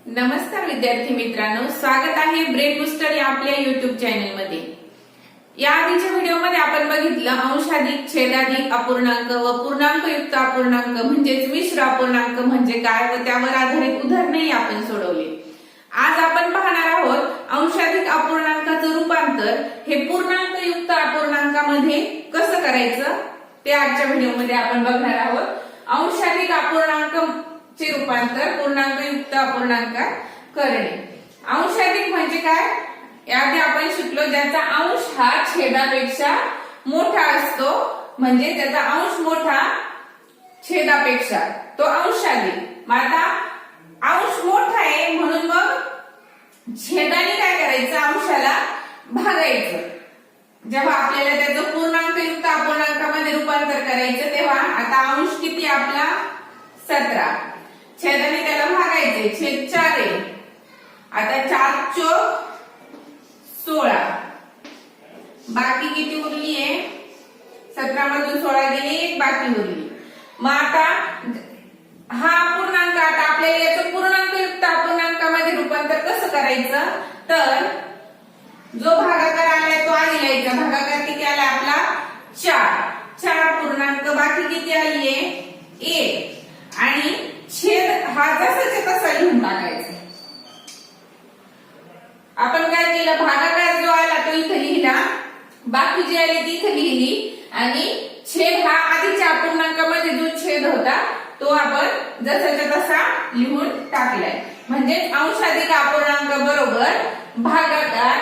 नमस्कार विद्यार्थी मित्रांनो, स्वागत आहे ब्रेन बूस्टर या आपल्या युट्यूब चॅनल मध्ये। या आधीच्या व्हिडिओमध्ये आपण बघितलं अंशाधिक, छेदाधिक अपूर्णांक व पूर्णांकयुक्त अपूर्णांक म्हणजेच मिश्र अपूर्णांक म्हणजे काय व त्यावर आधारित उदाहरणेही आपण सोडवली। आज आपण पाहणार आहोत अंशाधिक अपूर्णांकाचं रूपांतर हे पूर्णांकयुक्त अपूर्णांकामध्ये कसं करायचं ते आजच्या व्हिडिओमध्ये आपण बघणार आहोत। अंशाधिक अपूर्णांक चे रूपांतर पूर्णांकयुक्त अपूर्णांकात करणे। अंशाधिक म्हणजे काय, याआधी आपण शिकलो ज्याचा अंश हा छेदापेक्षा मोठा असतो, म्हणजे त्याचा अंश मोठा छेदापेक्षा, तो अंशाधिक। आता अंश मोठा आहे म्हणून मग छेदाने काय करायचं, अंशाला भागायचं। जेव्हा आपल्याला त्याचं पूर्णांकयुक्त अपूर्णांकामध्ये रूपांतर करायचं तेव्हा आता अंश किती आपला 17, छेदाने त्याला भागायचे, छेद 4 आहे। आता 4 चौक 16, बाकी किती उरली आहे, 17 मधून 16 गेली, एक बाकी उरली। मग आता हा पूर्णांक, आता आपल्याला याचं पूर्णांकयुक्त अपूर्णांकामध्ये रूपांतर कसं करायचं, तर जो भागाकार आलाय तो आधी लिहायचा। भागाकार किती आला आपला 4 पूर्णांक, बाकी किती आली आहे 1, आणि छेद हा जसाच्या तसा लिहून टाकायचा। आपण काय केलं, भागाकार जो आला तो इथे लिहिला, बाकी जी आली ती इथे लिहिली, आणि छेद हा आधीच्या अपूर्णांकामध्ये जो छेद होता तो आपण जसाच्या तसा लिहून टाकलाय। म्हणजे अंशाधिक अपूर्णांक बरोबर भागाकार,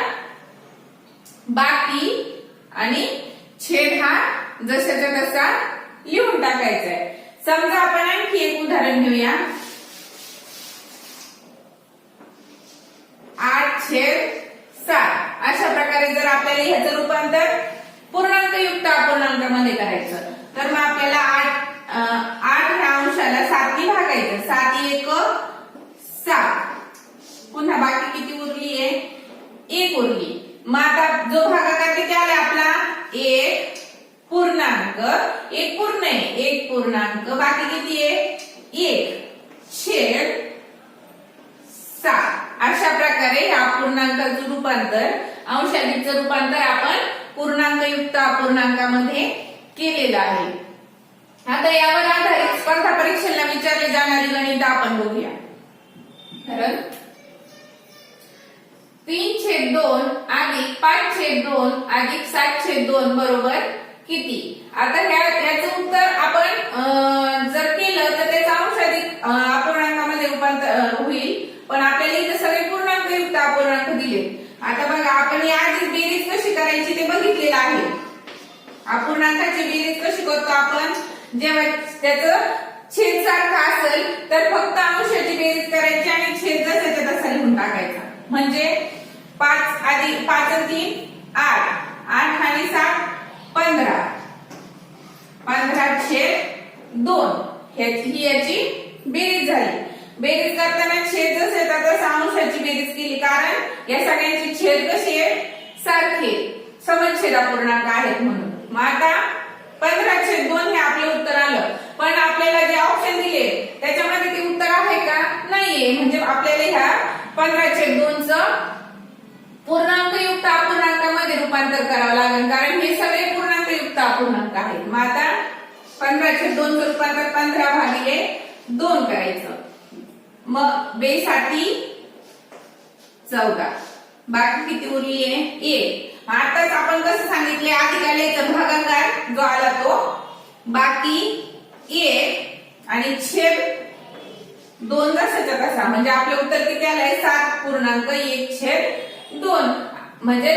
बाकी आणि छेद हा जसाच्या तसा लिहून टाकायचा आहे। समजा आपण आणखी एक उदाहरण घेऊया। 8/7 अशा प्रकारे जर आपल्याला ह्याचं रूपांतर पूर्णांकयुक्त अपूर्णांकामध्ये करायचं तर मग आपल्याला 8 ह्या अंशाला 7 ने भागायचं। 7 1 7, पुन्हा बाकी किती उरली आहे, 1 उरली। मग आता जो भागाकार किती आला आपला 1 पूर्णांक, 1 पूर्ण आहे, 1 पूर्णांक, बाकी किती आहे 1 छेद 7। अशा प्रकारे या अपूर्णांकाचं रूपांतर, अंशाधिकचं रूपांतर आपण पूर्णांकयुक्त अपूर्णांकामध्ये केलेलं आहे। आता यावर आधारित स्पर्धा परीक्षेला विचारले जाणारी गणित आपण बघूया। तर 3/2 अधिक 5/2 अधिक 7/2 बरोबर किती। आता ह्याचं उत्तर आपण जर केलं तर त्याचा अंशाधिक अपूर्णांकामध्ये रूपांतर होईल, पण आपल्याला इथे सगळे पूर्णांकयुक्त अपूर्णांक दिले। आता बघा, आपण या आधीच बेरीज कशी करायची ते बघितलेलं आहे। अपूर्णांकाची बेरीज कशी करतो आपण, जेव्हा त्याचं छेद सारखा असेल तर फक्त अंशाची बेरीज करायची आणि छेद जसाच्या तसा लिहून टाकायचा। म्हणजे 5 अधिक 5 आणि 3 8, 8 आणि 7 15, 15/2 ही याची बेरीज झाली। बेरीज करताना छेद जसे तसा अंशाची बेरीज केली, कारण या सगळ्यांची छेद कशी आहे, सारखे समछेद अपूर्णांक आहेत म्हणून। मग आता 15/2 हे आपलं उत्तर आलं, पण आपल्याला जे ऑप्शन दिले त्याच्यामध्ये ते उत्तर आहे का, नाहीये। म्हणजे आपल्याला ह्या 15/2 चं पूर्णांकयुक्त अपूर्णांकामध्ये रूपांतर करावं लागेल, कारण हे सगळे पूर्णांकयुक्त अपूर्णांक आहेत। मग आता 15/2 चं रूपांतर 15/2 करायचं। मग बेसाठी 14, बाकी किती उरली आहे 1। आताच आपण कसं सांगितले, आधी आलेचं भागाकार जो आला तो, बाकी 1 आणि छेद 2 जसाच्या तसा, म्हणजे आपलं उत्तर किती आलंय 7.1/2, म्हणजे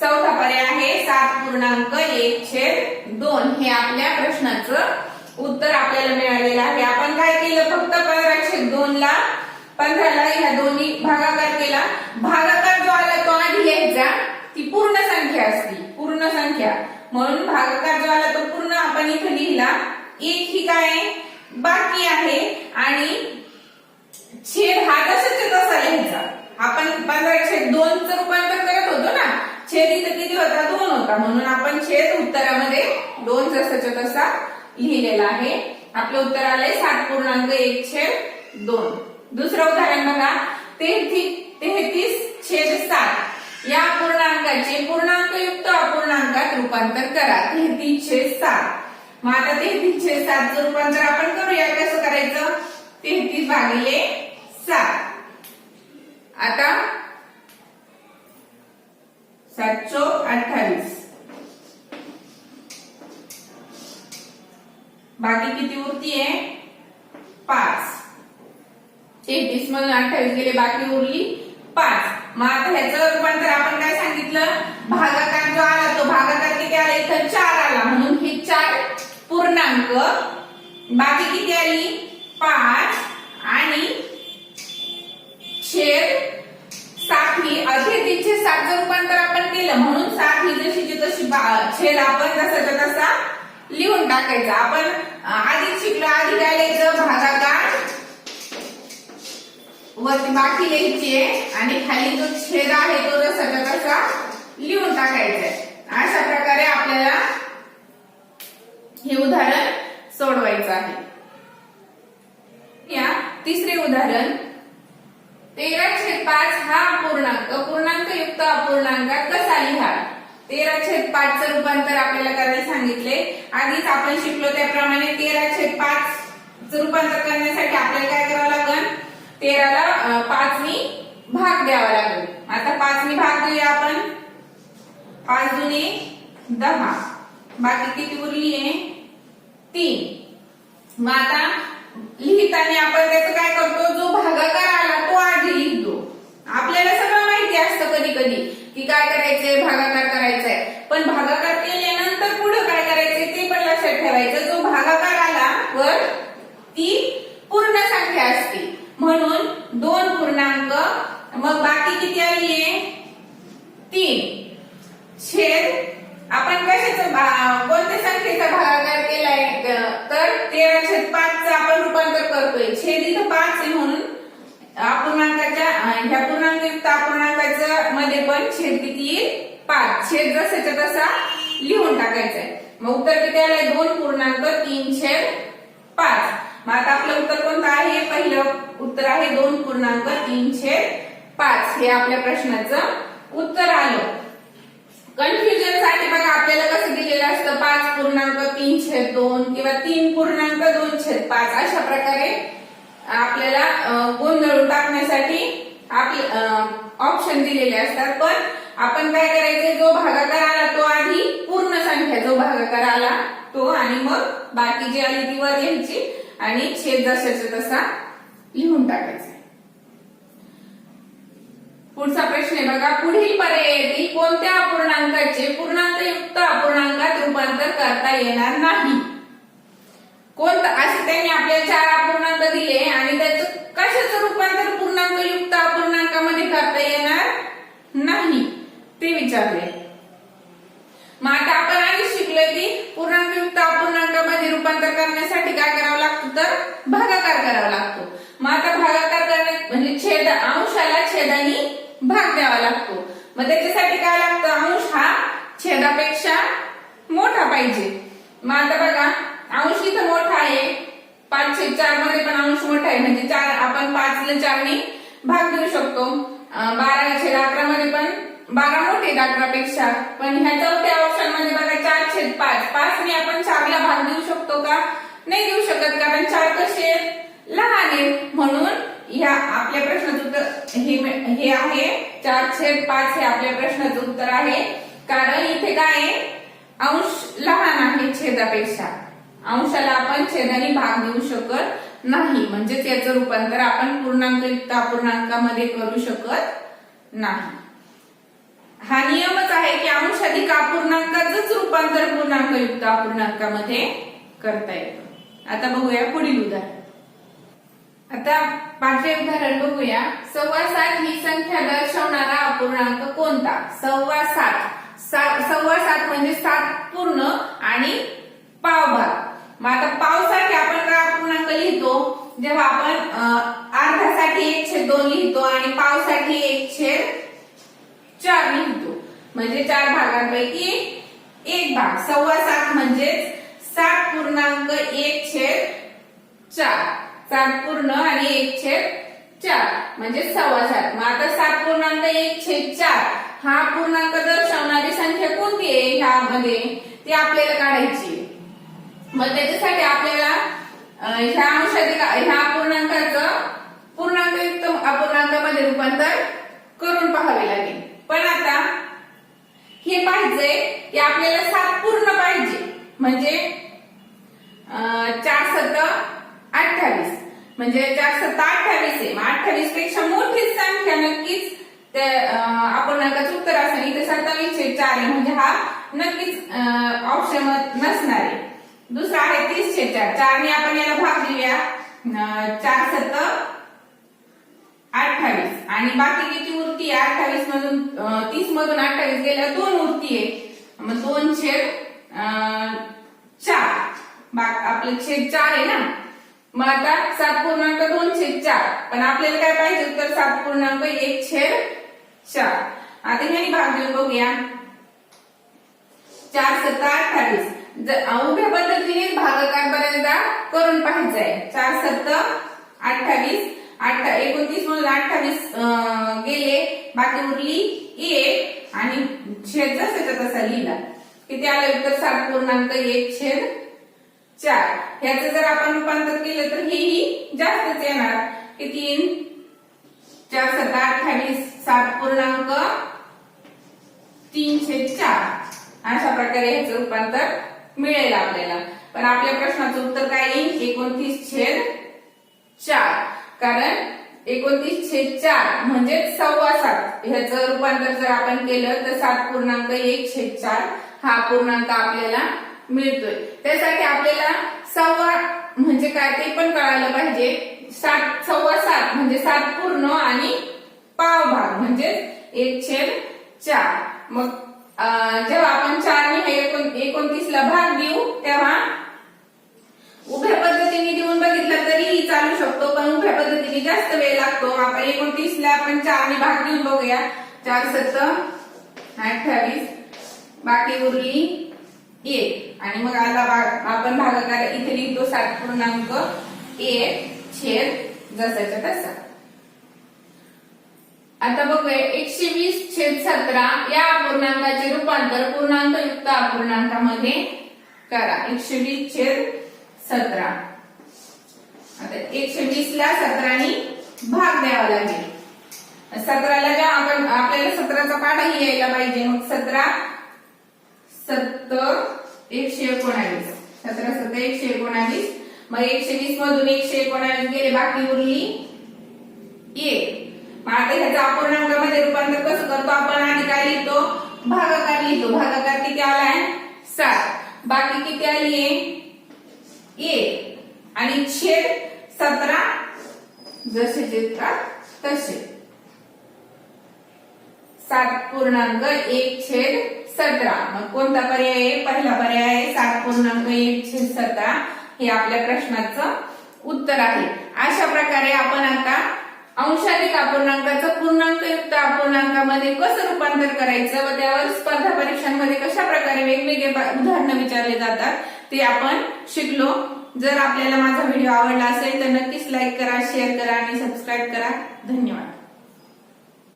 चौथा पर्याय आहे 7.1/2 हे आपल्या प्रश्नाचं उत्तर आपल्याला मिळालेलं आहे। आपण काय केलं, फक्त 15/2 ला 15 ला ह्या दोन्ही भागाकार केला। भागाकार जो आला तो आधी लिहायचा, ती पूर्ण संख्या असती, पूर्ण संख्या, म्हणून भागाकार जो आला तो पूर्ण आपण इथे लिहिला। 1 ही काय बाकी आहे, आणि छेद हा जसाच्या तसा लिहायचा। आपण 15/2 चं रूपांतर करत होतो ना, छेद इथे किती होता 2 होता, म्हणून आपण छेद उत्तरामध्ये 2 जसाच्या तसा लिहिलेला आहे। आपलं उत्तर आलंय 7.1/2। दुसरं उदाहरण बघा, 33/7 या पूर्णांकाचे पूर्णांकयुक्त अपूर्णांकात रूपांतर करा. 33/7. मग आता 33/7 चं रूपांतर आपण करूया. कसं करायचं? 33/7. आता 728. बाकी किती उरतीये? 5. 33 मधून 28 गेले, बाकी उरली 5. मग आता ह्याचं रूपांतर आपण काय सांगितलं? भागाकार जो आला तो भागाकार किती आला? इथं 4 आला, म्हणून ही 4 पूर्णांक. बाकी किती आली? 5 आणि छेद 7 ही 33/7 चं रूपांतर आपण केलं, म्हणून 7 ही जशीची तशी छेद आपण जसाच्या तसा लिहून टाकायचा. आपण आधी शिकलो, आधी काय लिहायचं? भागाकार वरती बाकी लिहायची आहे आणि खाली जो छेद आहे तो जसाच्या तसा लिहून टाकायचा आहे. अशा प्रकारे आपल्याला हे उदाहरण सोडवायचं आहे. या तिसरे उदाहरण 13/5 हा पूर्णांकयुक्त अपूर्णांकात कसा लिहा? 13/5 चं रूपांतर आपल्याला करायला सांगितले. आधीच आपण शिकलो त्याप्रमाणे 13/5 चं रूपांतर करण्यासाठी आपल्याला काय करावं लागेल? 13 ला 5 नी भाग द्यावा लागेल. आता 5 नी भाग देऊया आपण. 5 दुने 10. बाकी किती उरली आहे? 3. मग आता लिहिताना आपण त्याचं काय करतो? जो भागाकार आला तो आधी लिहितो. आपल्याला सगळं माहिती असतं कधी कधी की काय करायचंय, भागाकार करायचाय, पण भागाकार केल्यानंतर पुढे काय करायचंय ते पण लक्षात ठेवायचं. जो भागाकार आला वर ती पूर्ण संख्या असते, म्हणून 2 पूर्णांक. मग बाकी किती आलीये? 3 छेद आपण कशाचं कोणत्या संख्येचा भागाकार केलाय? तर 13/5 चं आपण रूपांतर करतोय. छेद इथं 5 आहे, म्हणून अपूर्णांकाच्या ह्या पूर्णांकयुक्त अपूर्णांकाच्या मध्ये पण छेद किती येईल? 5. छेद जसाच्या तसा लिहून टाकायचंय. मग उत्तर किती आलंय? 2.3/5. मग आता आपलं उत्तर कोणतं आहे? पहिलं उत्तर आहे 2.3/5. हे आपल्या प्रश्नाचं उत्तर आलं. कन्फ्युजन साठी बघा आपल्याला कसं दिलेलं असतं? 5.3/2 किंवा 3.2/5 अशा प्रकारे आपल्याला गोंधळून टाकण्यासाठी आपले ऑप्शन दिलेले असतात. पण आपण काय करायचं? जो भागाकार आला तो आधी पूर्ण संख्या जो भागाकार आला तो, आणि मग बाकी जी आली ती वर लिहायची आणि छेद जसाच्या तसा लिहून टाकायचा. पुढचा प्रश्न आहे बघा. पुढील पर्यायातील कोणत्या अपूर्णांकाचे पूर्णांकयुक्त अपूर्णांकात रूपांतर करता येणार नाही? कोणतं? असे त्यांनी आपल्याला 4 अपूर्णांक दिले आणि त्याचं कशाचं रूपांतर पूर्णांकयुक्त अपूर्णांकामध्ये करता येणार नाही ते विचारले. मग आता आपण आधी शिकलोय की पूर्णांकयुक्त अपूर्णांकामध्ये रूपांतर करण्यासाठी काय करावं लागतं? तर भागाकार करावा लागतो. मग आता भागाकार करणे म्हणजे छेद अंशाला छेदानी भाग द्यावा लागतो. मग त्याच्यासाठी काय लागतं? अंश हा छेदापेक्षा मोठा पाहिजे. मग आता बघा अंश इथं मोठा आहे, 5/4 मध्ये पण अंश मोठा आहे, म्हणजे 4 आपण 5 ला 4 ने भाग देऊ शकतो. 12/11 मध्ये पण 12 मोठे 11 पेक्षा. पण ह्या चौथ्या ऑप्शन मध्ये बघा 4/5. 5 ने आपण 4 ला भाग देऊ शकतो का? नाही देऊ शकत, कारण 4 कसे लहान आहेत. म्हणून ह्या आपल्या प्रश्नाचं उत्तर हे आहे 4/5 हे आपल्या प्रश्नाचं उत्तर आहे. कारण इथे काय आहे? अंश लहान आहे छेदापेक्षा. अंशाला आपण छेदाने भाग देऊ शकत नाही, म्हणजेच याचं रूपांतर आपण पूर्णांकयुक्त अपूर्णांकामध्ये करू शकत नाही. हा नियमच आहे की अंशाधिक अपूर्णांकाचंच रूपांतर पूर्णांकयुक्त अपूर्णांकामध्ये करता येतं. आता बघूया पुढील उदाहरण. आता 5वे उदाहरण बघूया. 7.25 ही संख्या दर्शवणारा अपूर्णांक कोणता? 7.25 म्हणजे 7 पूर्ण आणि पावभाग. मग आता पावसाठी आपण काय अपूर्णांक लिहितो? जेव्हा आपण अर्ध्यासाठी 1/2 लिहितो आणि पावसाठी 1/4 लिहितो, म्हणजे 4 भागांपैकी 1 भाग. 7.25 म्हणजे 7.1/4. 7 पूर्ण आणि 1/4 4 म्हणजे 7.25. मग आता 7.1/4 हा पूर्णांक दर्शवणारी संख्या कोणती आहे ह्यामध्ये ती आपल्याला काढायची. मग त्याच्यासाठी आपल्याला ह्या अंशाधिक ह्या पूर्णांकाचं पूर्णांकयुक्त अपूर्णांकामध्ये रूपांतर करून पाहावे लागेल. पण आता हे पाहिजे की आपल्याला 7 पूर्ण पाहिजे म्हणजे 4 7 28 म्हणजे 4 7 28 आहे. मग 28 पेक्षा मोठीच संख्या नक्कीच त्या अपूर्णांकाचं उत्तर असेल. इथे 27/4 आहे म्हणजे हा नक्कीच ऑप्शन नसणार आहे. दुसरा आहे 30/4. 4 ने आपण याला भाग देऊया. 4 7 28 आणि बाकी किती उरती आहे 28 मधून 30 मधून 28 गेल्या 2 उरती आहे. मग 2/4 आपले छेद 4 आहे ना. मग आता 7.2/4 पण आपल्याला काय पाहिजे उत्तर 7.1/4. आता ह्यानी भाग देऊन बघूया. 4 7 28 उभ्या पद्धतीने भागाकार बऱ्याचदा करून पाहायचंय. 4 7 28 29 मधून 28 गेले बाकी उरली 1 आणि छेद जसाच्या तसा लिहिला. किती आलं उत्तर 7.1/4. ह्याचं जर आपण रूपांतर केलं तर हेही जास्तच येणार. किती 4 7 28 7.3/4 अशा प्रकारे ह्याचं रूपांतर मिळेल आपल्याला. पण आपल्या प्रश्नाचं उत्तर काय येईल 29/4 कारण 29/4 म्हणजे 7.25 ह्याचं रूपांतर जर आपण केलं तर 7.1/4 हा पूर्णांक आपल्याला मिळतोय. त्यासाठी आपल्याला 7.25 म्हणजे काय ते पण कळायला पाहिजे. 7.25 म्हणजे 7 पूर्ण आणि पाव भाग म्हणजे 1/4. मग जेव्हा आपण 4 ने 29 ला भाग देऊ तेव्हा उभ्या पद्धतीने देऊन बघितलं तरीही चालू शकतो. पण उभ्या पद्धतीने जास्त वेळ लागतो. आपण 29 ला आपण 4 ने भाग देऊन बघूया. 4 7 28 बाकी उरली 1 आणि मग आला आपण भागाकार इथे लिहितो 7.1/4 जसाच्या तसा. आता बघूया 120/17 या अपूर्णांकाचे रूपांतर पूर्णांकयुक्त अपूर्णांकामध्ये करा. 120/17 आता 120 ला 17 ने भाग द्यावा लागेल. 17 ला जेव्हा आपण आपल्याला 17चा पाढाही यायला पाहिजे. मग 17 7 119 17 7 119 मग 120 मधून 119 गेले बाकी उरली 1. मग आता ह्याचा अपूर्णांकामध्ये रूपांतर कसं करतो आपण आधी काय लिहितो भागाकार लिहितो. भागाकार किती आलाय 7 बाकी किती आली आहे 1 आणि छेद 17 जसे तसे 7.1/17. मग कोणता पर्याय आहे पहिला पर्याय आहे 7.1/17 हे आपल्या प्रश्नाचं उत्तर आहे. अशा प्रकारे आपण आता अंशाधिक अपूर्णांकाचं पूर्णांकयुक्त अपूर्णांकामध्ये कसं रूपांतर करायचं व त्यावर स्पर्धा परीक्षांमध्ये कशा प्रकारे वेगवेगळे उदाहरणं विचारले जातात ते आपण शिकलो. जर आपल्याला माझा व्हिडिओ आवडला असेल तर नक्कीच लाईक करा, शेअर करा आणि सबस्क्राईब करा. धन्यवाद.